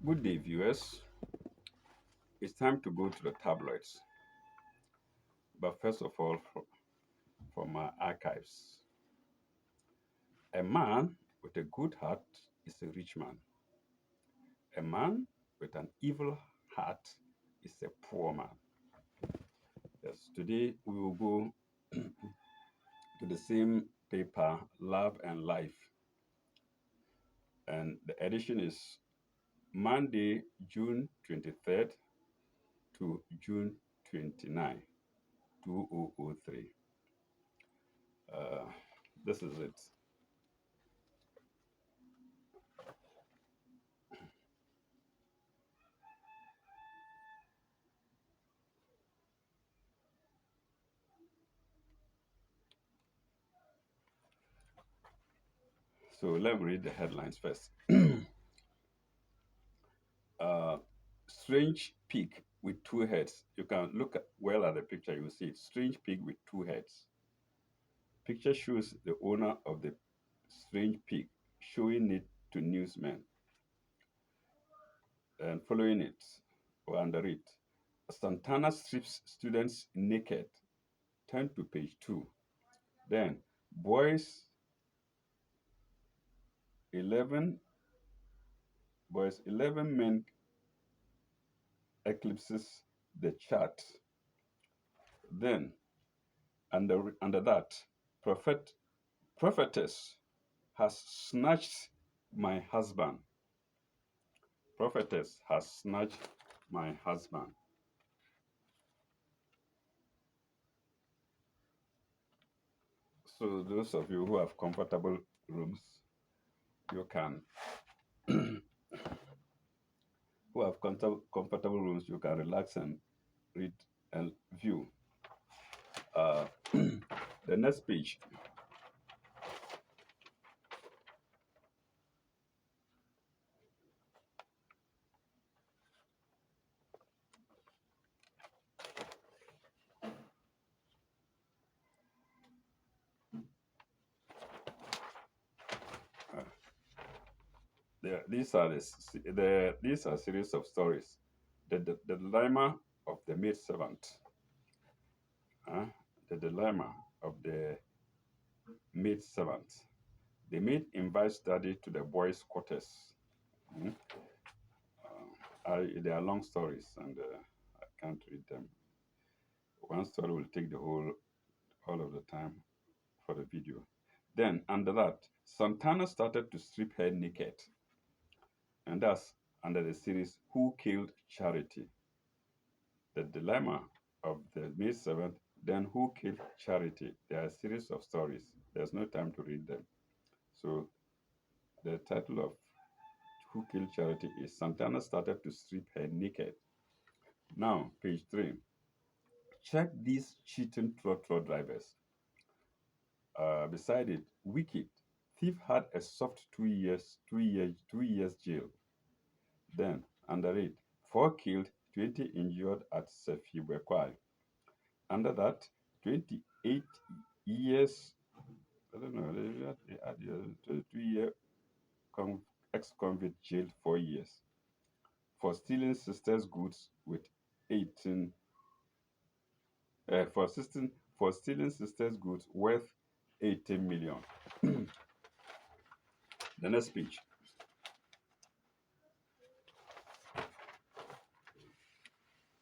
Good day, viewers. It's time to go to the tabloids. But first of all, from our archives, a man with a good heart is a rich man. A man with an evil heart is a poor man. Yes, today we will go to the same paper, Love and Life. And the edition is Monday, June 23rd to June 29, 2003. Uh, this is it. So let me read the headlines first. uh, Strange pig with two heads. You can look well at the picture, you will see it. Strange pig with two heads. Picture shows the owner of the strange pig showing it to newsmen and following it or under it. Santana strips students naked. Turn to page 2. Then boys 11 boys 11 men eclipses the chart. Then under that, prophetess has snatched my husband. Prophetess has snatched my husband. So those of you who have comfortable rooms, you can who have comfortable rooms, you can relax and read and view. Uh, the next page. Uh, these are series of stories. The dilemma of the maid servant. Uh, the dilemma of the maid servant. The maid invites daddy to the boys' quarters. Mm. They are long stories, and I can't read them. One story will take the all of the time for the video. Then under that, Santana started to strip her naked, and that's under the series "Who Killed Charity?" The dilemma of the maid servant. Then "Who Killed Charity?" There are a series of stories. There's no time to read them. So the title of "Who Killed Charity" is Santana started to strip her naked. Now, page 3. Check these cheating trotro drivers. Beside it, wicked. Thief had a soft 2 years, 2 years, 2 years jail. Then, under it, 4 killed, 20 injured at Sefibekwai. Under that, 28 years, I don't know, they had 2 year ex-convict jailed 4 years for stealing sisters' goods with 18, for, for stealing sisters' goods worth 18 million. The next speech.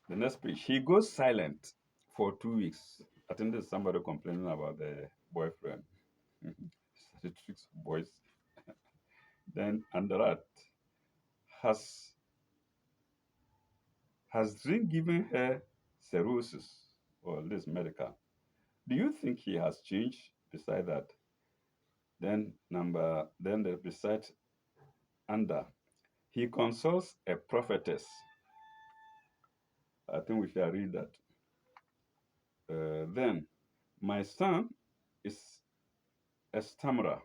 The next page. He goes silent for 2 weeks. I think there's somebody complaining about the boyfriend. The tricks of boys. Then under that, has drink given her cirrhosis or this medical? Do you think he has changed? Beside that, then the beside under, he consults a prophetess. I think we shall read that. Then my son is a stammerer.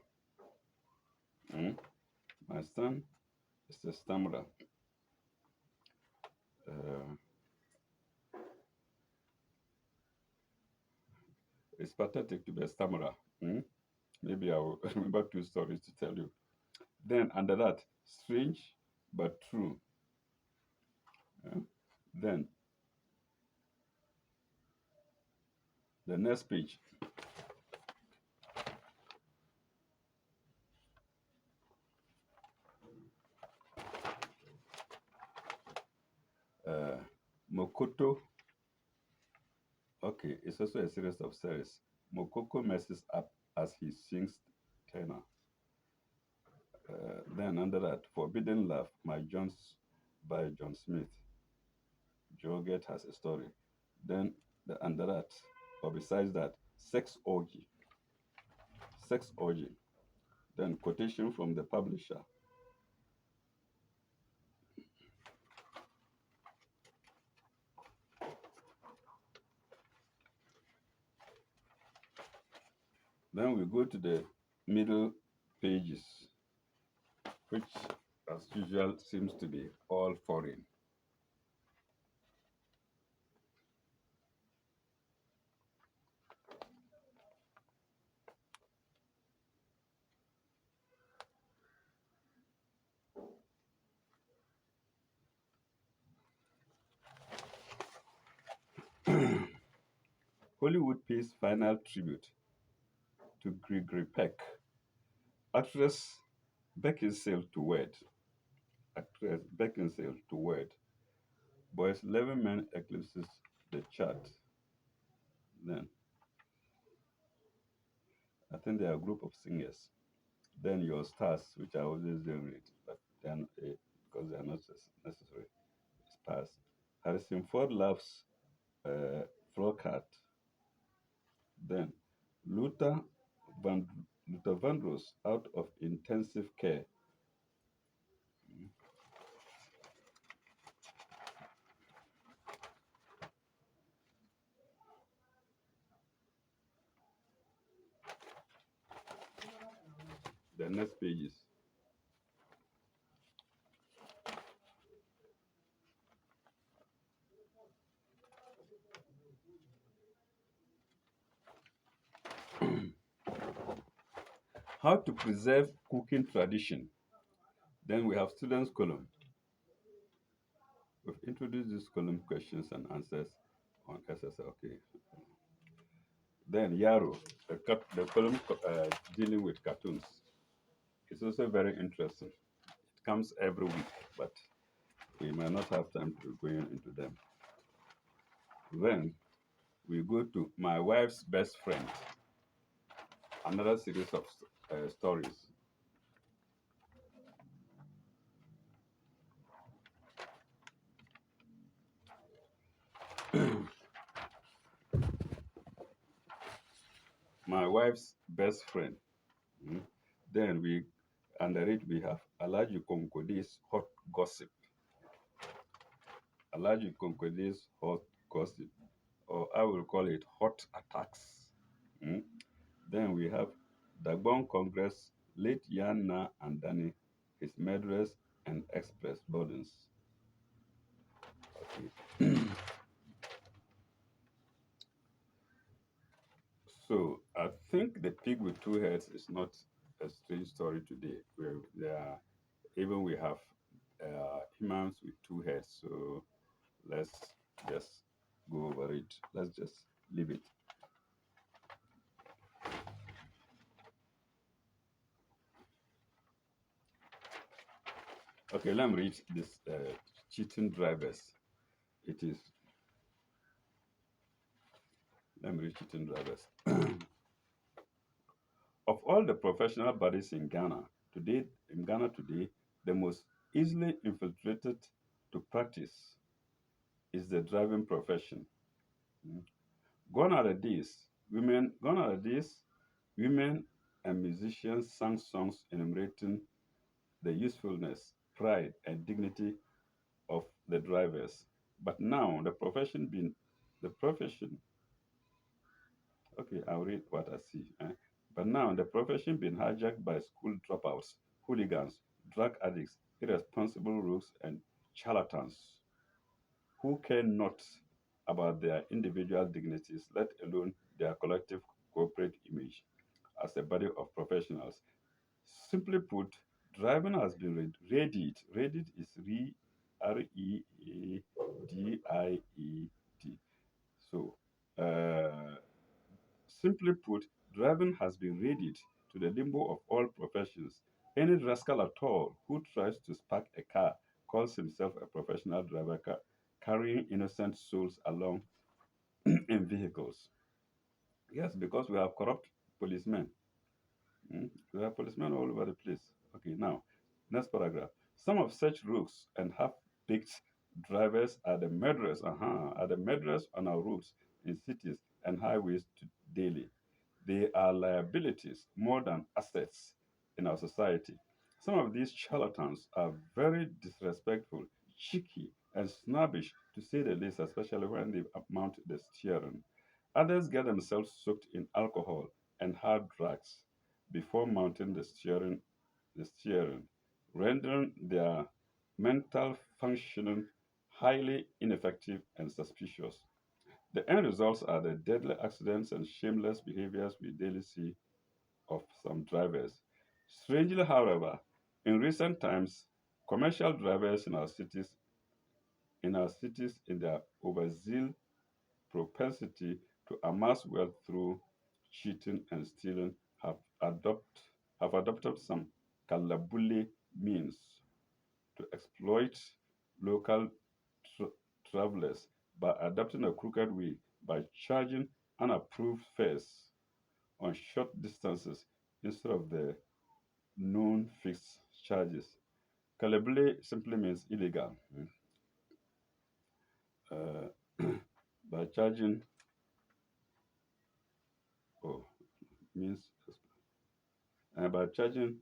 Mm? My son is a stammerer. Uh, it's pathetic to be a stammerer. Mm? Maybe I will remember two stories to tell you. Then under that, strange but true. Yeah. Then the next page, uh, Mokoto. Okay, it's also a series of series. Mokoko messes up as he sings tenor. Then under that, Forbidden Love, My Jones by John Smith. Georgette has a story. Then under that, or besides that, Sex Orgy. Sex Orgy. Then quotation from the publisher. Then we go to the middle pages, which as usual seems to be all foreign. Hollywood pays final tribute to Gregory Peck. Actress Beckinsale to wed. Actress Beckinsale to wed. Boys 11 Men eclipses the chart. Then I think they are a group of singers. Then your stars, which I always don't read, but they are not, because they are not necessary. Stars. Harrison Ford loves Flockhart. Then Luther Van Luther Vandross out of intensive care. The next pages. How to preserve cooking tradition. Then we have students column. We've introduced this column questions and answers on SSL. Okay. Then Yaro, the column dealing with cartoons. It's also very interesting. It comes every week, but we might not have time to go into them. Then we go to My Wife's Best Friend, another series of stories. My Wife's Best Friend. Mm. Then we under it we have Alaji Konkode's Hot Gossip. Alaji Konkode's Hot Gossip, or I will call it Hot Attacks. Mm. Then we have Dagbon Congress, late Yana and Danny, his murderers and express burdens. Okay. So I think the pig with two heads is not a strange story today. Where there are, even we have imams with two heads. So let's just go over it. Let's just leave it. Okay, let me read this cheating drivers. It is, let me read cheating drivers. Of all the professional bodies in Ghana today, the most easily infiltrated to practice is the driving profession. Mm. Gone are the days, women and musicians sang songs enumerating the usefulness, pride, and dignity of the drivers. But now the profession, okay, I'll read what I see. But now the profession been hijacked by school dropouts, hooligans, drug addicts, irresponsible rogues, and charlatans who care not about their individual dignities, let alone their collective corporate image as a body of professionals. Simply put, driving has been readied. Readied is driving has been readied to the limbo of all professions. Any rascal at all who tries to spark a car calls himself a professional driver carrying innocent souls along in vehicles. Yes, because we have corrupt policemen. We have policemen all over the place. Okay, now, next paragraph. Some of such rogues and half-baked drivers are the murderers, are the murderers on our roads in cities and highways daily. They are liabilities more than assets in our society. Some of these charlatans are very disrespectful, cheeky, and snobbish, to say the least, especially when they mount the steering. Others get themselves soaked in alcohol and hard drugs before mounting the steering, rendering their mental functioning highly ineffective and suspicious. The end results are the deadly accidents and shameless behaviors we daily see of some drivers. Strangely, however, in recent times, commercial drivers in our cities, in their overzeal propensity to amass wealth through cheating and stealing, have adopt have adopted some kalabule means to exploit local tra- travelers by adopting a crooked way by charging unapproved fares on short distances instead of the known fixed charges. Kalabule simply means illegal. Uh, by charging, oh, means by charging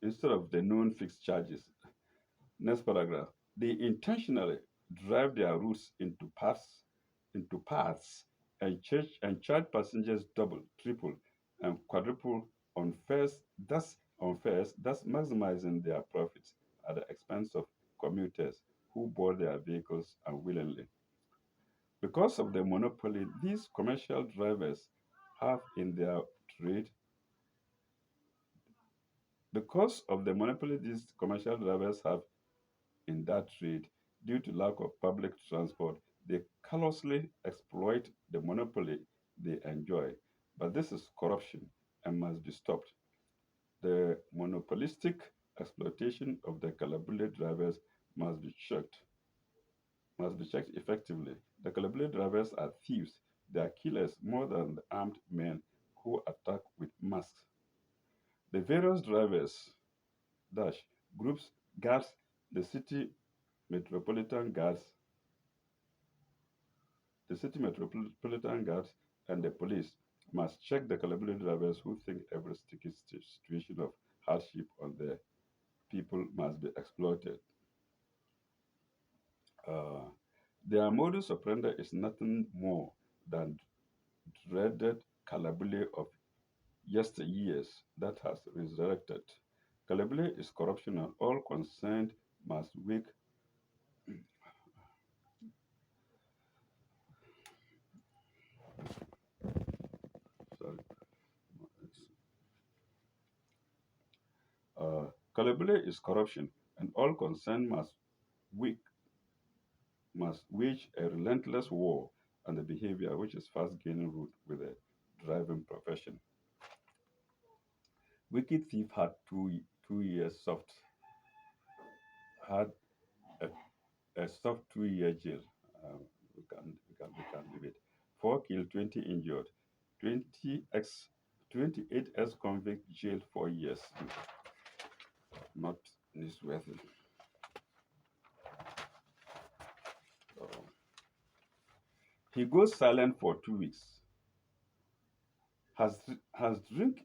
instead of the known fixed charges. Next paragraph. They intentionally drive their routes into paths and charge passengers double, triple, and quadruple thus maximizing their profits at the expense of commuters who board their vehicles unwillingly. Because of the monopoly these commercial drivers have in their trade, because of the monopoly these commercial drivers have in that trade due to lack of public transport, they callously exploit the monopoly they enjoy. But this is corruption and must be stopped. The monopolistic exploitation of the Kalabule drivers must be checked, must be checked effectively. The Kalabule drivers are thieves. They are killers more than the armed men who attack with masks. The various drivers dash groups guards the city metropolitan guards the city metropolitan guards and the police must check the Kalabuli drivers who think every sticky situation of hardship on the people must be exploited. Uh, their modus operandi is nothing more than dreaded Kalabuli of yesteryears that has resurrected. Kalabuli is corruption and all concerned must wake. Sorry. Kalabuli is corruption and all concerned wake must wage a relentless war on the behavior which is fast gaining root with the driving profession. Wicked Thief had 2 years had a, a soft 2 year jail. We can leave it. 4 killed, 20 injured, 28 ex convict jailed 4 years. Not newsworthy. So, he goes silent for 2 weeks. Has drink.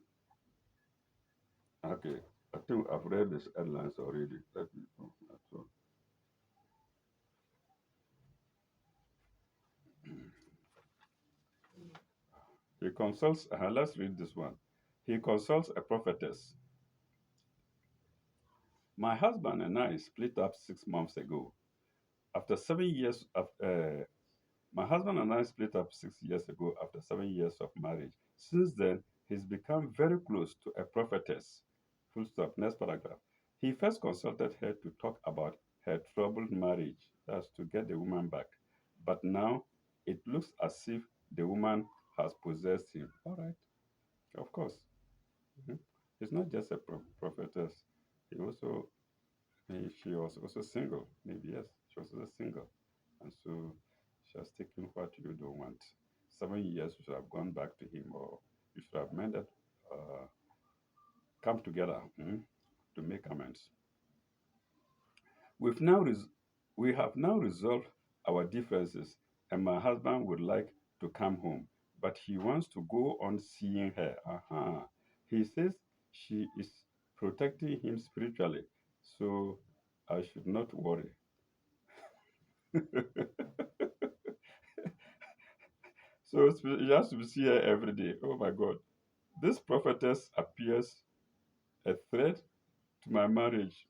Okay, I think I've read this headlines already. Let me. Oh, that's all. He consults. Let's read this one. He consults a prophetess. My husband and I split up 6 months ago. After 7 years of My husband and I split up 6 years ago after 7 years of marriage. Since then, he's become very close to a prophetess. Full stop. Next paragraph. He first consulted her to talk about her troubled marriage, that's to get the woman back. But now it looks as if the woman has possessed him. All right. Of course. Mhm. She's not just a prophetess. He also, she was also single. Maybe yes, she was also single, and so she has taken what you don't want. 7 years, you should have gone back to him, or you should have mended, uh, come together to make amends. We've now res- we have now resolved our differences, and my husband would like to come home, but he wants to go on seeing her. He says she is protecting him spiritually, so I should not worry. So he has to see her every day. Oh my God. This prophetess appears a threat to my marriage,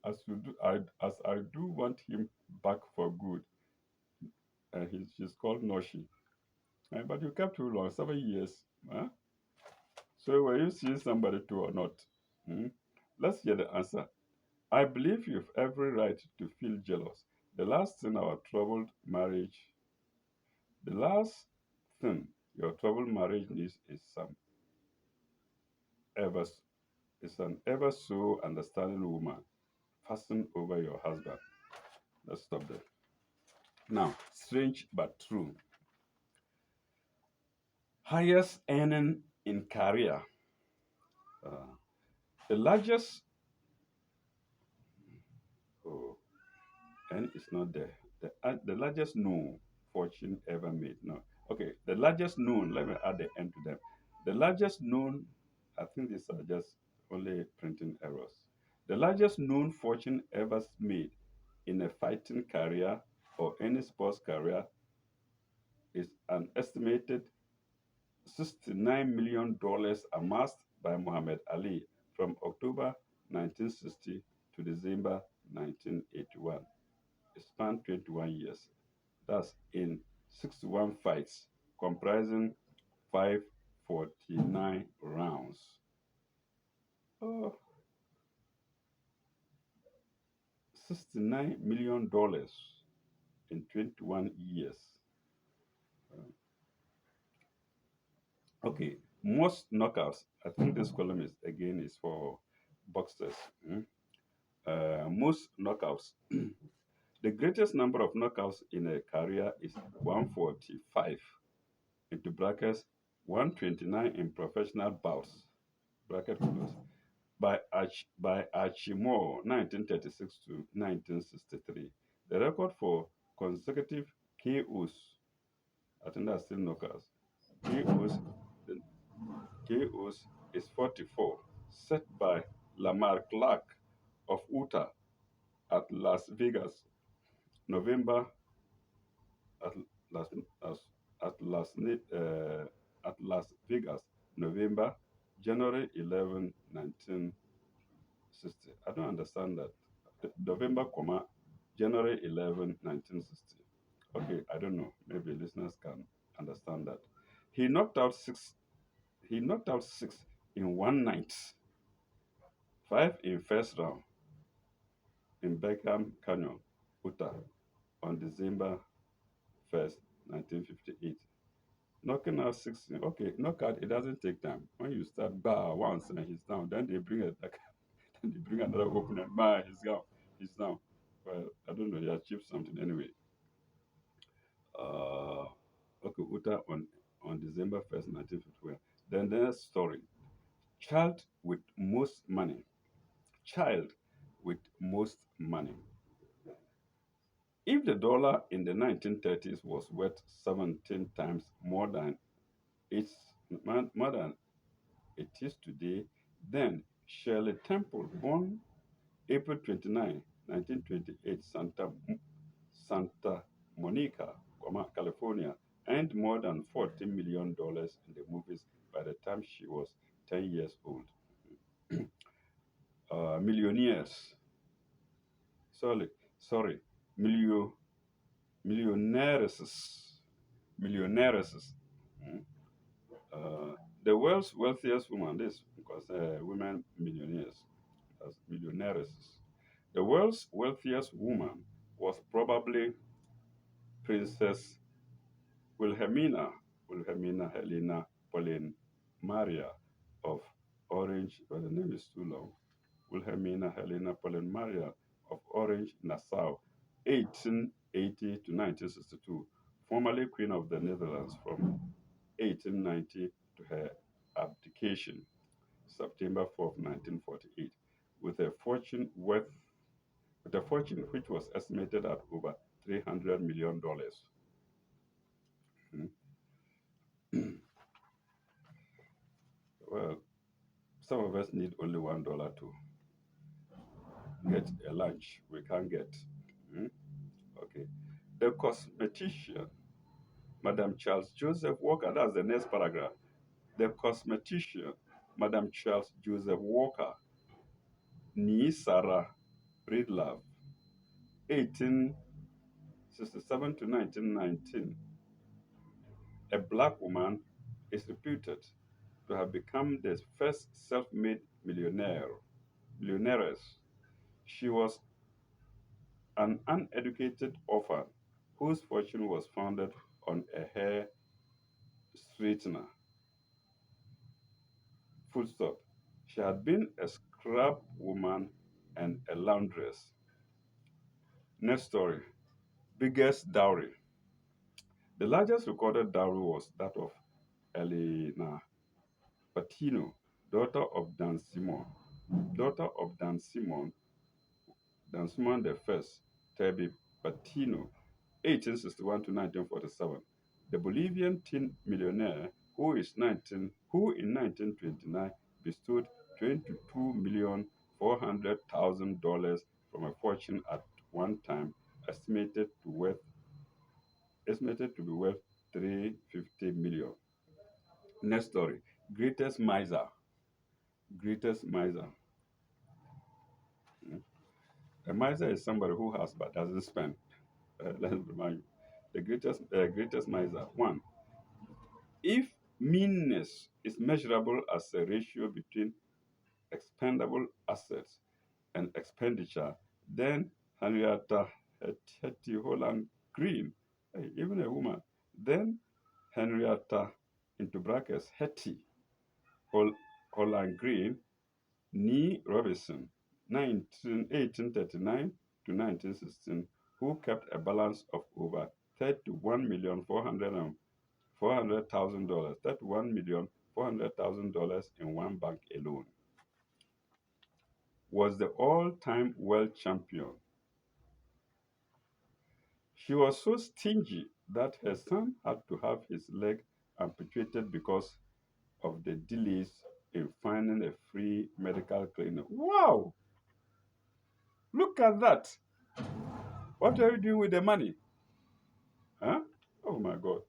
as I do want him back for good. She's called Noshi. But you kept too long, 7 years. Huh? So were you seeing somebody too or not? Hmm? Let's hear the answer. I believe you've every right to feel jealous. The last thing our troubled marriage, the last thing your troubled marriage needs ever is an ever so understanding woman fastened over your husband. Let's stop there. Now, strange but true. Highest earning in career. Uh, the largest. Oh, and it's not there. The largest known fortune ever made. No. Okay, the largest known, let me add the end to them. The largest known, I think these are just only printing errors. The largest known fortune ever made in a fighting career or any sports career is an estimated $69 million amassed by Muhammad Ali from October 1960 to December 1981. It spanned 21 years. That's in 61 fights, comprising 549 rounds. Oh, $69 million in 21 years. Okay, most knockouts. I think this column is again is for boxers. Most knockouts. The greatest number of knockouts in a career is 145, into brackets 129 in professional bouts, bracket close, by Archimore 1936 to 1963. The record for consecutive KOs, I think that's still knockouts, KOs, the KOs is 44, set by Lamar Clark of Utah at Las Vegas, November at Las as, at Las Vegas, November, January 11, 1960. I don't understand that. November, comma, January 11, 1960. Okay, I don't know. Maybe listeners can understand that. He knocked out six. He knocked out six in one night. Five in first round in Beckham Canyon, Utah, on December 1st, 1958. Knocking out 16. Okay, knockout, it doesn't take time. When you start bar once and he's down, then they bring it back, then they bring another opener. Bar, he's down. He's down. Well, I don't know, he achieved something anyway. Uh, okay, Utah on December 1st, 1951. Then the next story. Child with most money. Child with most money. If the dollar in the 1930s was worth 17 times its more than it is today, then Shirley Temple, born April 29, 1928, Santa Monica, California, earned more than $40 million in the movies by the time she was 10 years old. Millionaires, sorry, sorry, millio, millionairesses, millionairesses. mm, the world's wealthiest woman, this because women millionaires, as millionairesses. The world's wealthiest woman was probably Princess Wilhelmina Helena Pauline Maria of Orange, well, the name is too long, Wilhelmina Helena Pauline Maria of Orange Nassau, 1880 to 1962, formerly Queen of the Netherlands from 1890 to her abdication, September 4th, 1948, with a fortune worth with a fortune which was estimated at over $300 million. Well, some of us need only $1 to get a lunch we can't get. Hmm? Okay. The cosmetician, Madam Charles Joseph Walker, that's the next paragraph. The cosmetician, Madam Charles Joseph Walker, nee Sarah Breedlove, 1867 to 1919, a black woman, is reputed to have become the first self-made millionaires. She was an uneducated orphan whose fortune was founded on a hair straightener. Full stop. She had been a scrap woman and a laundress. Next story. Biggest dowry. The largest recorded dowry was that of Elena Patino, daughter of daughter of Dan Simon the First, Terry Patino, 1861 to 1947, the Bolivian teen millionaire who in 1929 bestowed $22,400,000 from a fortune at one time estimated to be worth 350 million. Next story. Greatest miser. Greatest miser. Hmm. A miser is somebody who has but doesn't spend. Let's remind you. The greatest miser. One, if meanness is measurable as a ratio between expendable assets and expenditure, then Henrietta Hetty Holland Green, even a woman, then Henrietta into brackets Hetty Holland Green, Nee Robinson, 1839 to 1916, who kept a balance of over 31,400,000 $31,400,000 in one bank alone, was the all-time world champion. She was so stingy that her son had to have his leg amputated because of the delays in finding a free medical clinic. Wow! Look at that! What are you doing with the money? Huh? Oh my God.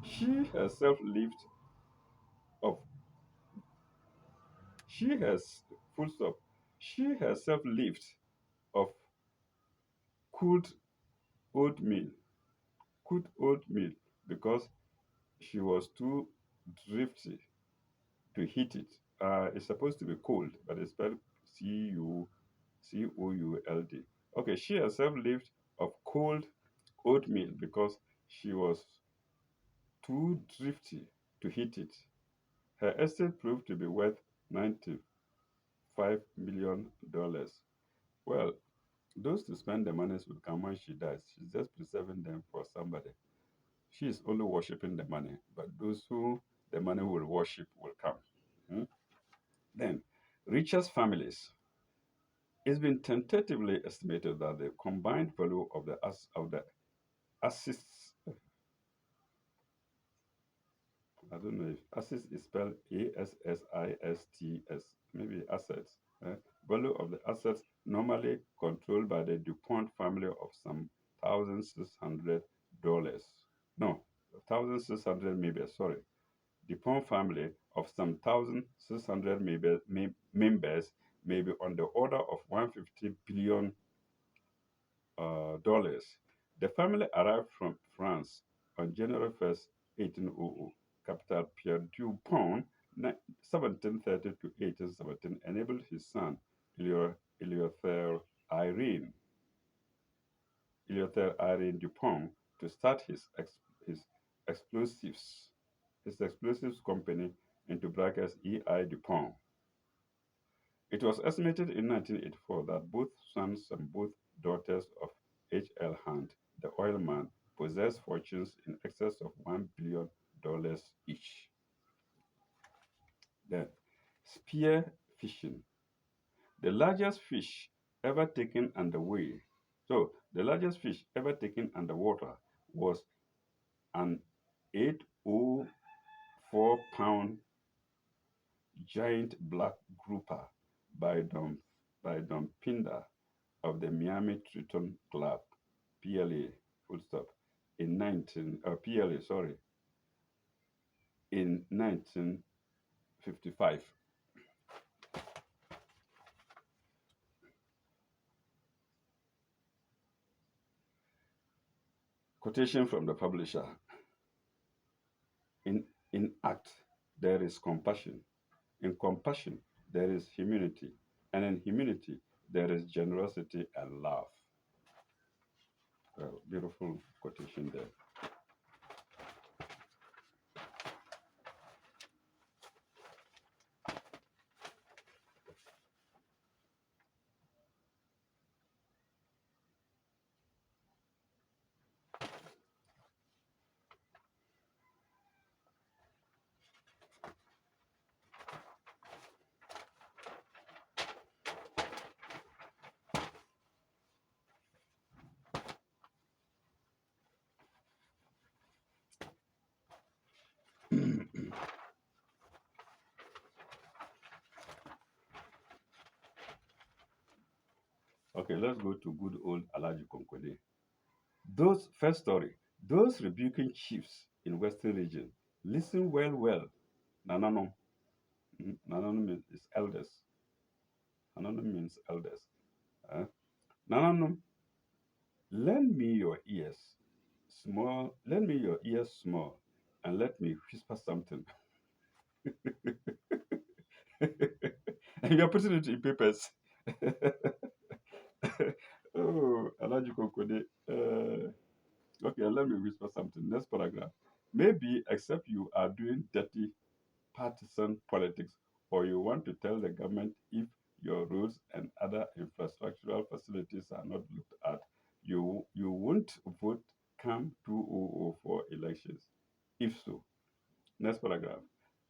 She herself lived of she has full stop. She herself lived of cooked oatmeal, cooked oatmeal because she was too drifty to heat it. It's supposed to be cold, but it's spelled Could. Okay, she herself lived of cold oatmeal because she was too drifty to heat it. Her estate proved to be worth $95 million. Well, those to spend the monies will come when she dies. She's just preserving them for somebody. She is only worshipping the money, but those who the money will worship will come. Hmm? Then, richest families. It's been tentatively estimated that the combined value of the assets, I don't know if assets is spelled ASSISTS, maybe assets, value of the assets normally controlled by the DuPont family of some $1,600. No, 1,600 maybe, sorry. DuPont family of some 1,600 members may be on the order of 150 billion dollars. The family arrived from France on January 1st, 1800. Capital Pierre Dupont, 1730 to 1817, enabled his son, Eleuther Irene, Dupont, to start his explosives company into brackets E.I. Dupont. It was estimated in 1984 that both sons and both daughters of H.L. Hunt, the oilman, possessed fortunes in excess of $1 billion each. Then, spear fishing. The largest fish ever taken underway. So, the largest fish ever taken underwater was an 804-pound giant black grouper by Don Pinder of the Miami Triton Club, PLA, full stop, in 19, PLA, sorry, in 1955. Quotation from the publisher. In, in act, there is compassion. In compassion, there is humility. And in humility, there is generosity and love. Beautiful quotation there. Okay, let's go to good old Alaji Konkode. Those first story, those rebuking chiefs in Western region, listen well. Nananom. Nananom means is elders. Nananom means elders. Uh, Nananom, lend me your ears, lend me your ears small, and let me whisper something. And you're putting it in papers. Oh, Alaji Konkode. Okay, let me whisper something. Next paragraph. Maybe, except you are doing dirty partisan politics, or you want to tell the government if your roads and other infrastructural facilities are not looked at, you won't vote come 2004 elections. If so, next paragraph.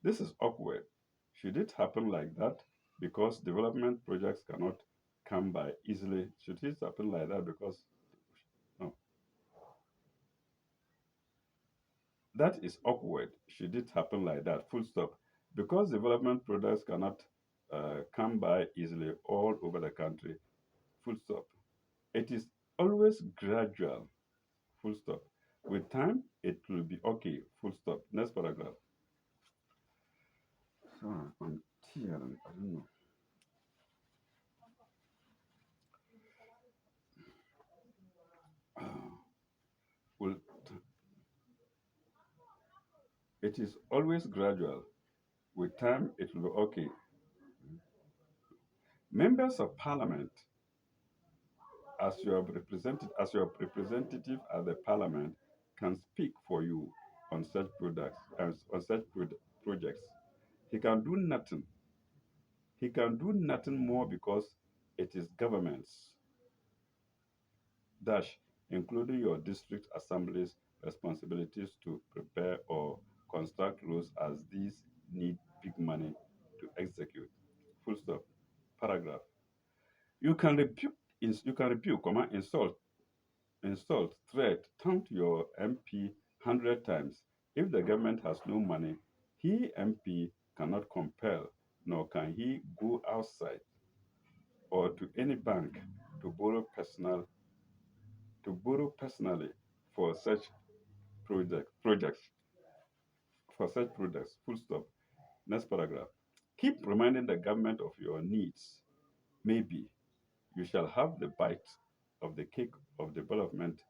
This is awkward. Should it happen like that? Because development projects cannot come by easily. Should it happen like that? Because no, that is awkward. Should it happen like that? Full stop. Because development products cannot come by easily all over the country. Full stop. It is always gradual. Full stop. With time, it will be okay. Full stop. Next paragraph. So I'm tearing. I don't know. Well, it is always gradual. With time, it will be okay. Members of parliament, as your representative at the parliament, can speak for you on such products, on such projects. He can do nothing. He can do nothing more because it is government's dash, including your district assembly's responsibilities to prepare or construct roads as these need big money to execute. Full stop. Paragraph. You can rebuke, insult, threat, taunt your MP 100 times. If the government has no money, he MP cannot compel, nor can he go outside or to any bank to borrow personally for such projects, for such products. Full stop. Next paragraph. Keep reminding the government of your needs. Maybe you shall have the bite of the cake of development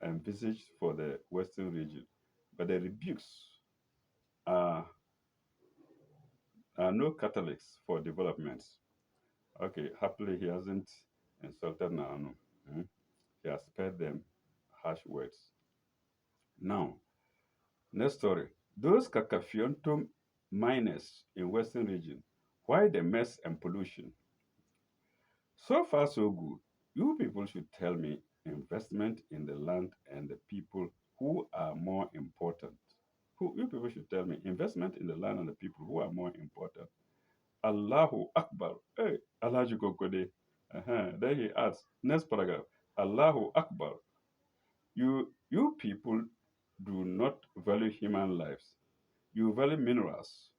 envisaged for the Western region. But the rebukes are, are no catalysts for developments. Okay, happily he hasn't insulted Naano. He has spared them harsh words. Now, next story. Those Kakafiontum miners in Western region. Why the mess and pollution? So far, so good. You people should tell me investment in the land and the people who are more important. You people should tell me investment in the land and the people who are more important. Allahu Akbar. Hey, Alhaji Kokode. Then he adds, next paragraph, Allahu Akbar. You people do not value human lives. You value minerals.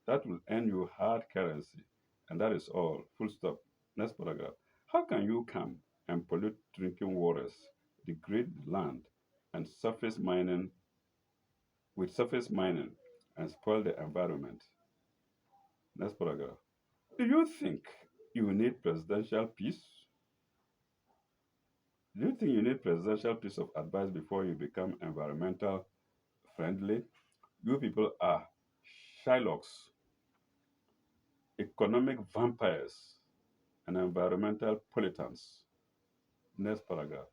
That will earn you hard currency. And that is all. Full stop. Next paragraph. How can you come and pollute drinking waters, degrade the land, and surface mining and spoil the environment? Next paragraph. Do you think you need presidential peace? Do you think you need presidential piece of advice before you become environmental friendly? You people are Shylocks, economic vampires, and environmental pollutants. Next paragraph.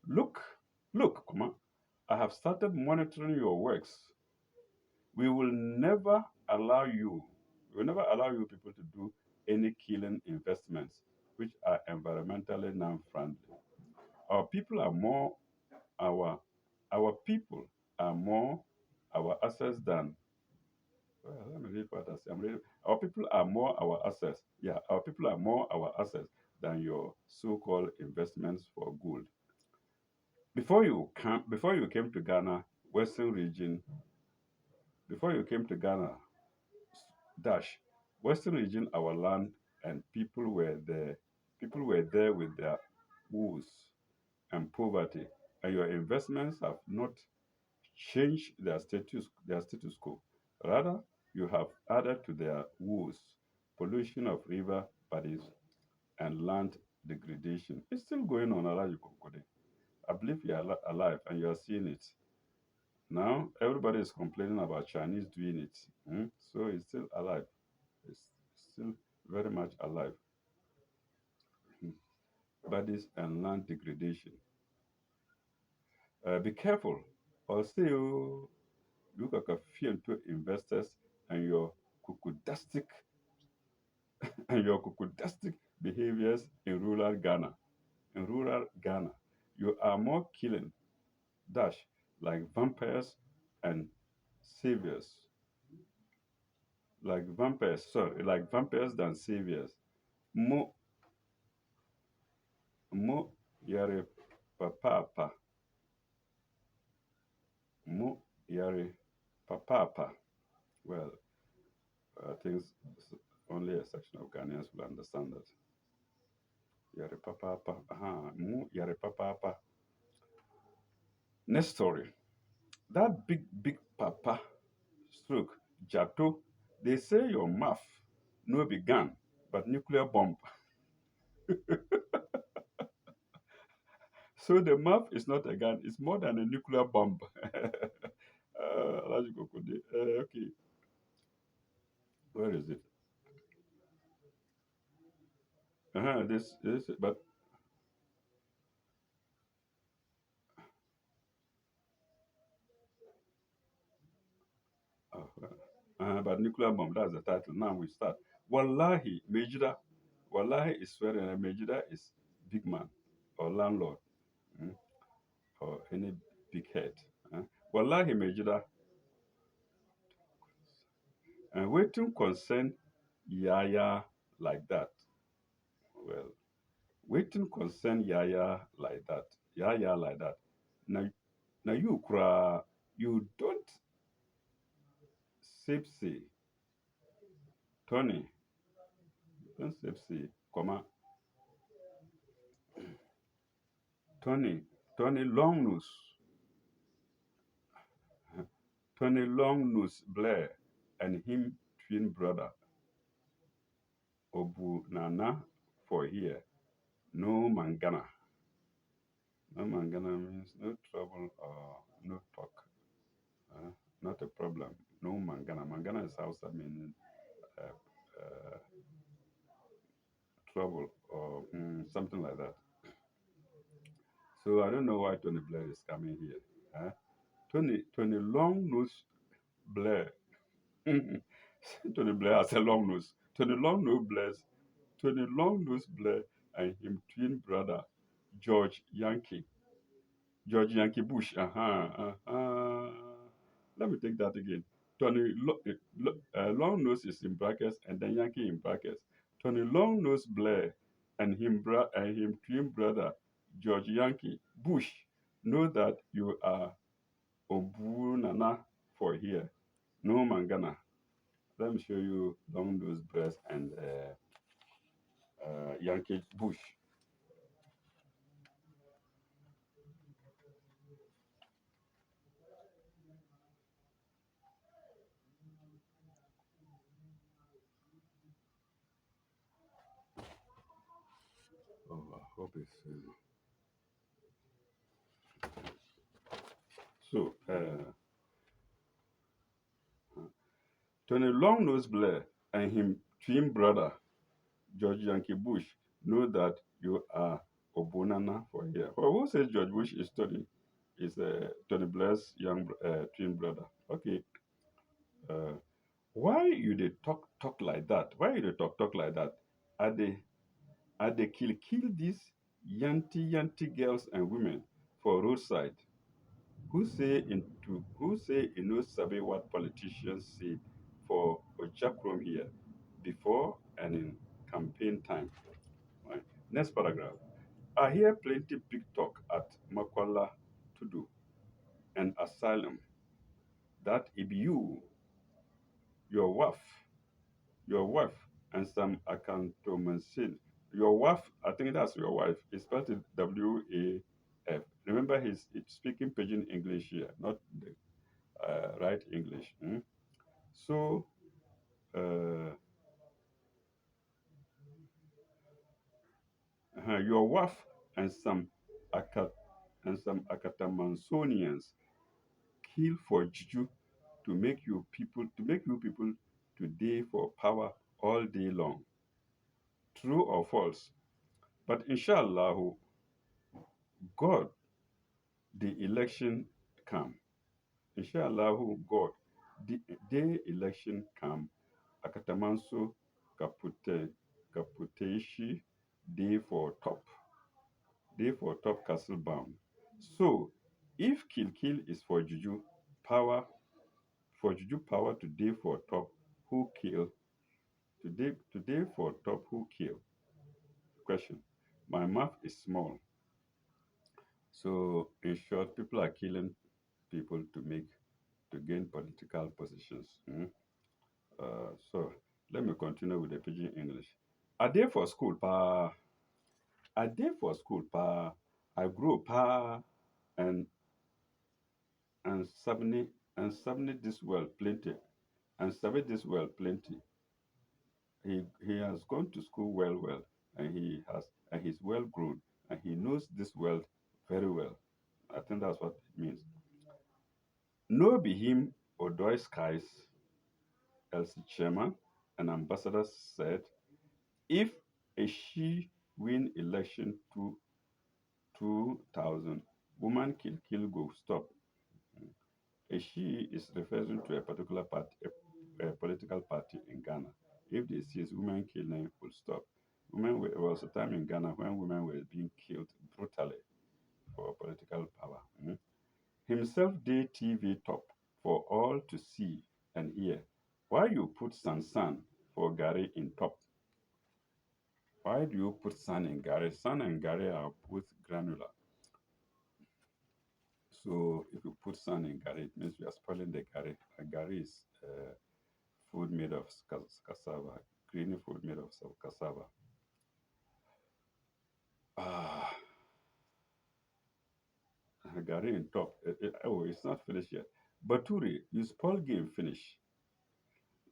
Look, look, comma, I have started monitoring your works. We will never allow you, we will never allow you people to do any killing investments which are environmentally non-friendly. Our people are more our our people are more our assets than let me read what I say. I'm reading. Our people are more our assets. Yeah, our people are more our assets than your so-called investments for gold. Before you came to Ghana, Western region, before you came to Ghana, dash, Western region, our land and people were there with their woes and poverty, and your investments have not changed their status quo. Rather, you have added to their woes, pollution of river bodies and land degradation. It's still going on, Alaji Kokode. I believe you are alive and you are seeing it. Now, everybody is complaining about Chinese doing it. So it's still alive. It's still very much alive. Mm. Bodies and land degradation. Be careful. Or say you look like a fear to investors and your kukudastic and your kukudastic behaviors in rural Ghana. In rural Ghana, you are more killing dash like vampires and saviors. Like vampires than saviors. Mo mo yare papapa. Mo yare papapa. Well, I think only a section of Ghanaians will understand that. Yare papapa. Mo yare papapa. Next story. That big papa stroke, Jato, they say your mouth no be gun, but nuclear bomb. So the mouth is not a gun, it's more than a nuclear bomb. Alhaji Kokode. Okay, where is it? But but nuclear bomb, that's the title. Now we start. Wallahi, Mejida. Wallahi is swearing, and Mejida is big man or landlord, mm, or any big head. Wallahi, Mejida, and waiting concern Yaya like that. Well, waiting concern Yaya like that. Yaya like that. Now, now you cry, you don't say, Tony, don't say, comma, Tony, Tony long nose, Tony long nose Blair, and him twin brother, Obu Nana for here. No mangana. No mangana means no trouble or no talk. Uh, Not a problem. No mangana. Mangana is Hausa meaning uh, uh, trouble or something like that. So I don't know why Tony Blair is coming here. Tony Long Nose Blair. Tony Blair has a long nose. Tony Long Nose Blair and him twin brother George Yankee. George Yankee Bush. Let me take that again. Long Nose is in brackets and then Yankee in brackets. Tony Long Nose Blair and him twin brother George Yankee Bush know that you are Obu Nana for here. No Mangana. Let me show you Long Nose Blair and Yankee Bush. Oh, I hope it's so. Tony Long Nose Blair and him twin brother George Yankee Bush know that you are Obunana for here. Well, who says George Bush is Tony? Is Tony Blair's twin brother. Okay. Uh, why you they talk like that? Why you they talk like that? Are they kill these yanty girls and women for roadside? Who say you know sabi what politicians say for Ojakrom here before and in campaign time? Right. Next paragraph. I hear plenty big talk at Makwala Tudu and Asylum that if your wife, your wife, and some accountomancy, your wife, I think that's your wife, is spelled it WAF. Remember, he's speaking pidgin English here, not the right English. So, uh, your wife and some Akat Akatamansonians kill for juju to make you people today for power all day long. True or false? But inshallah, God, the election come. Inshallah, God, the election come. Akatamanso kaputeishi day for top castle bound. So, if kill is for juju power today for top, who kill today for top who kill? Question. My mouth is small. So in short, people are killing people to gain political positions. So let me continue with the pidgin English. A day for school, pa. A day for school, pa. I grow pa and suddenly this well plenty and suddenly this well plenty. He has gone to school well, and he's well grown, and he knows this world very well. I think that's what it means. No be him Odoi Skies, LC chairman and ambassador said, if a she win election to 2000, woman kill go stop. A she is referring to a particular party, a political party in Ghana. If they see women killing, will stop. Was a time in Ghana when women were being killed brutally for political power. Himself dey TV top for all to see and hear. Why you put Sansan for Gary in top? Why do you put San in Gary? San and Gary are both granular. So if you put San in Gary, it means we are spoiling the Gary. Gary is food made of cassava, greeny food made of cassava. Ah, Gary in top. Oh, it's not finished yet. Baturi, you spoil game finish.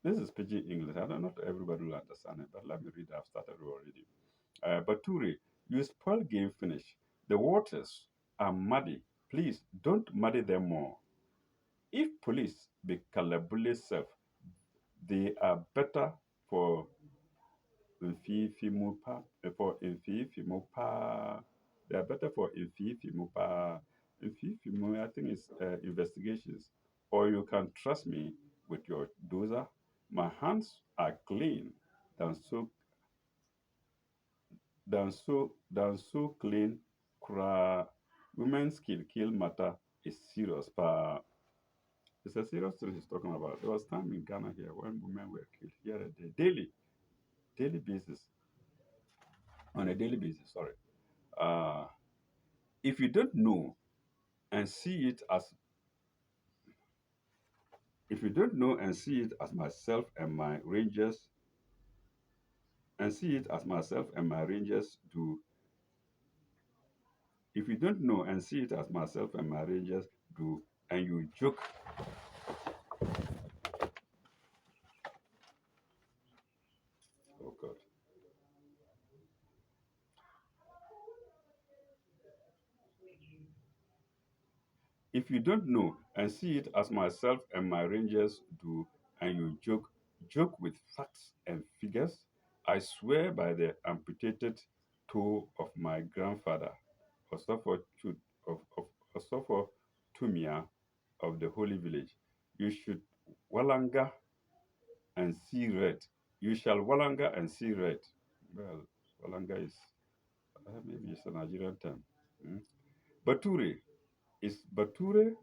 This is PG English. I don't know if everybody will understand it, but let me read. I've started already. Baturi, you spoil game finish. The waters are muddy. Please don't muddy them more. If police be calabule self, they are better for Mfifimupa. For Mfifimupa. They are better for Mfifimupa. Mfifimu, I think it's investigations. Or you can trust me with your dozer My hands are clean than so clean. Kra women's kill matter is serious. It's a serious thing he's talking about. There was time in Ghana here when women were killed here a day, daily basis, on a daily basis. Sorry. Uh, if you don't know and see it as if you don't know and see it as myself and my rangers and see it as myself and my rangers do, if you don't know and see it as myself and my rangers do, and you joke, oh God, if you don't know and see it as myself and my rangers do, and you joke with facts and figures, I swear by the amputated toe of my grandfather, Osofo of Osofo Tumia of the holy village, you should walanga and see red. You shall walanga and see red. Well, walanga is maybe it's a Nigerian term. Mm. Bature is Bature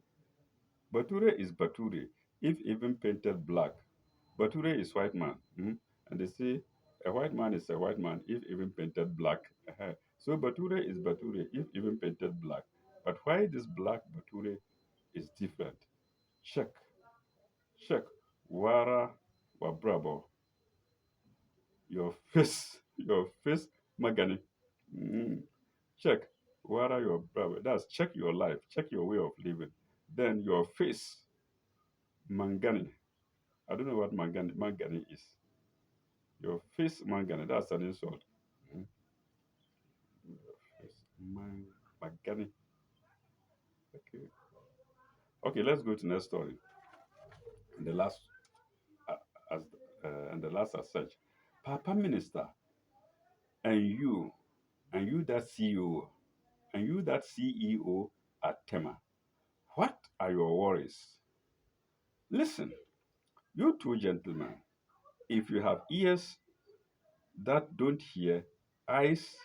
Bature is Bature, if even painted black. Bature is white man. And they say a white man is a white man, if even painted black. So Bature is Bature, if even painted black. But why this black Bature is different? Check, check. Wara Wabrabo. Your face, Magani. Mm. Check. Wara your brother. That's check your life, check your way of living. Then your face, Mangani. I don't know what mangani is. Your face mangani, that's an insult. Mm. Your face mangani. Okay. Okay, let's go to next story. And the last uh, as and the last as such. Papa Minister, and you that CEO, and you that CEO at Tema, what are your worries? Listen, you two gentlemen, if you have ears that don't hear, eyes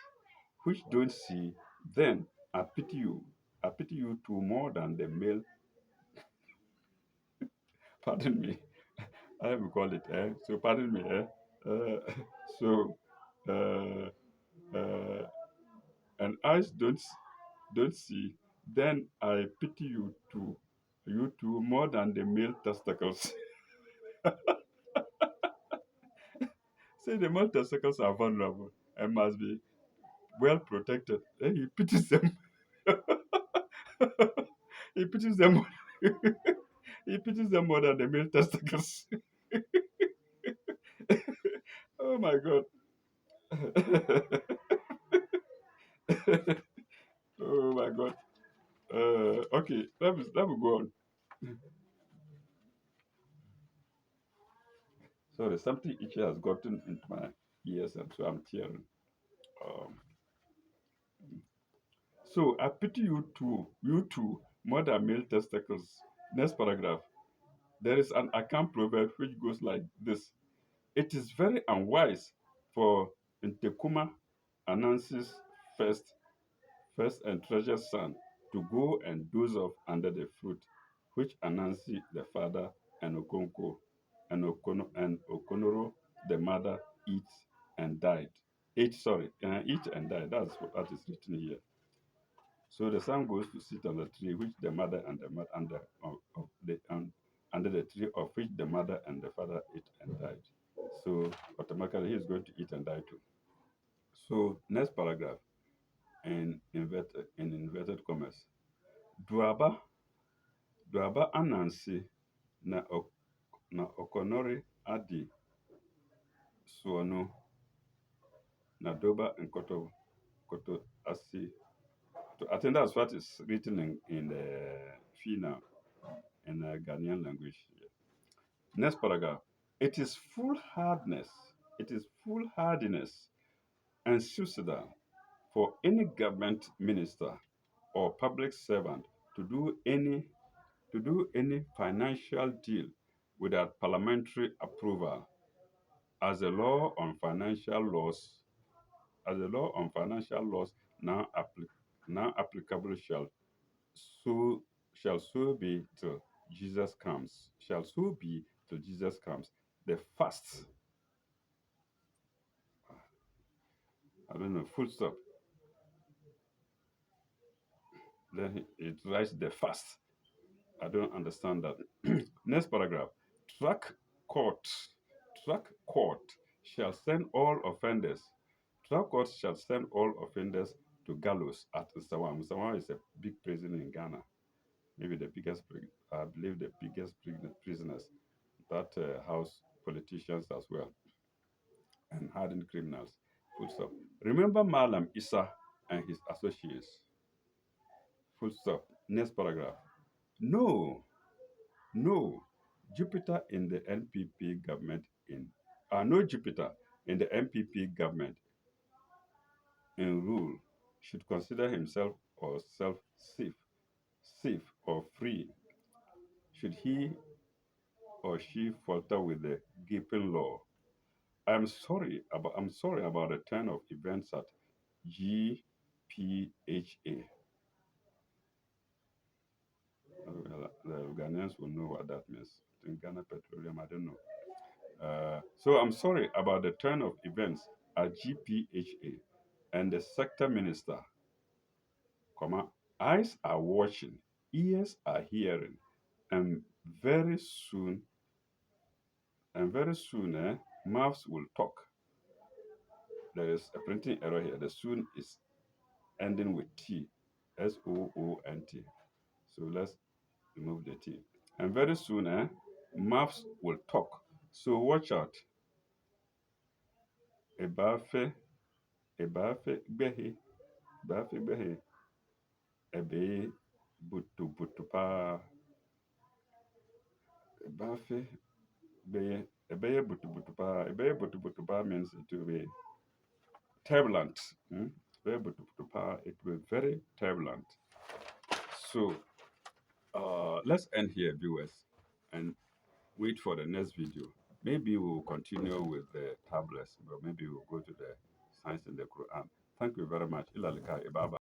which don't see, then I pity you. I pity you too more than the male. Pardon me. I have to call it. So pardon me. Uh, so uh, uh, and eyes don't see. Then I pity you too more than the male testicles. Say the male testicles are vulnerable and must be well protected. Then he pities them. He pities them. He pities them more than the male testicles. Oh my God. Oh my God. Okay, let me go on. Sorry, something itchy has gotten into my ears, and so I'm tearing. Um, so I pity you too, more than male testicles. Next paragraph. There is an account proverb which goes like this: it is very unwise for Ntekuma Anansi's first and treasured son to go and doze off under the fruit which Anansi the father and Okonko and Okonoro the mother and died. Eat and died. That's what that is written here. So the son goes to sit on the tree which the mother and the mother of the under the tree of which the mother and the father ate and died. So automatically he is going to eat and die too. So next paragraph in inverted commas. Duaba Duaba Anansi na Okonori adi suono na doba and koto asi. I think that's what is written in the Fina in the Ghanaian language. Next paragraph. It is foolhardiness. It is foolhardiness and suicidal for any government minister or public servant to do any financial deal without parliamentary approval, as a law on financial laws, as a law on financial laws now, now applicable so so be till Jesus comes. Shall so be till Jesus comes. The fast, I don't know, full stop. Then it writes the fast. I don't understand that. Next paragraph. Track court. Track court shall send all offenders. Track court shall send all offenders to gallows at Nsawam. Nsawam is a big prison in Ghana. Maybe the biggest, I believe, the biggest prisoners that house politicians as well and hardened criminals. Full stop. Remember Malam Issa and his associates. Full stop. Next paragraph. No, no, Jupiter in the NPP government in no Jupiter in the NPP government in rule should consider himself or self safe or free. Should he or she falter with the gaping law? I'm sorry about the turn of events at GPHA. The Ghanaians will know what that means. In Ghana Petroleum, I don't know. So I'm sorry about the turn of events at GPHA and the sector minister, comma, eyes are watching, ears are hearing, and very soon, mouths will talk. There is a printing error here. The soon is ending with T, SOONT. So let's remove the T. And very soon, mouths will talk. So watch out. Ebafe, ebafe, behe, ebafe, behe. Ebe butu butu pa bafe beye ebeye butu butu pa ebeye butu butu pa means it will be turbulent. Ebeye butu butu pa, it will be very turbulent. So let's end here, viewers, and wait for the next video. Maybe we'll continue with the tablets, but maybe we'll go to the science in the Quran. Thank you very much. Ilalika ibaba.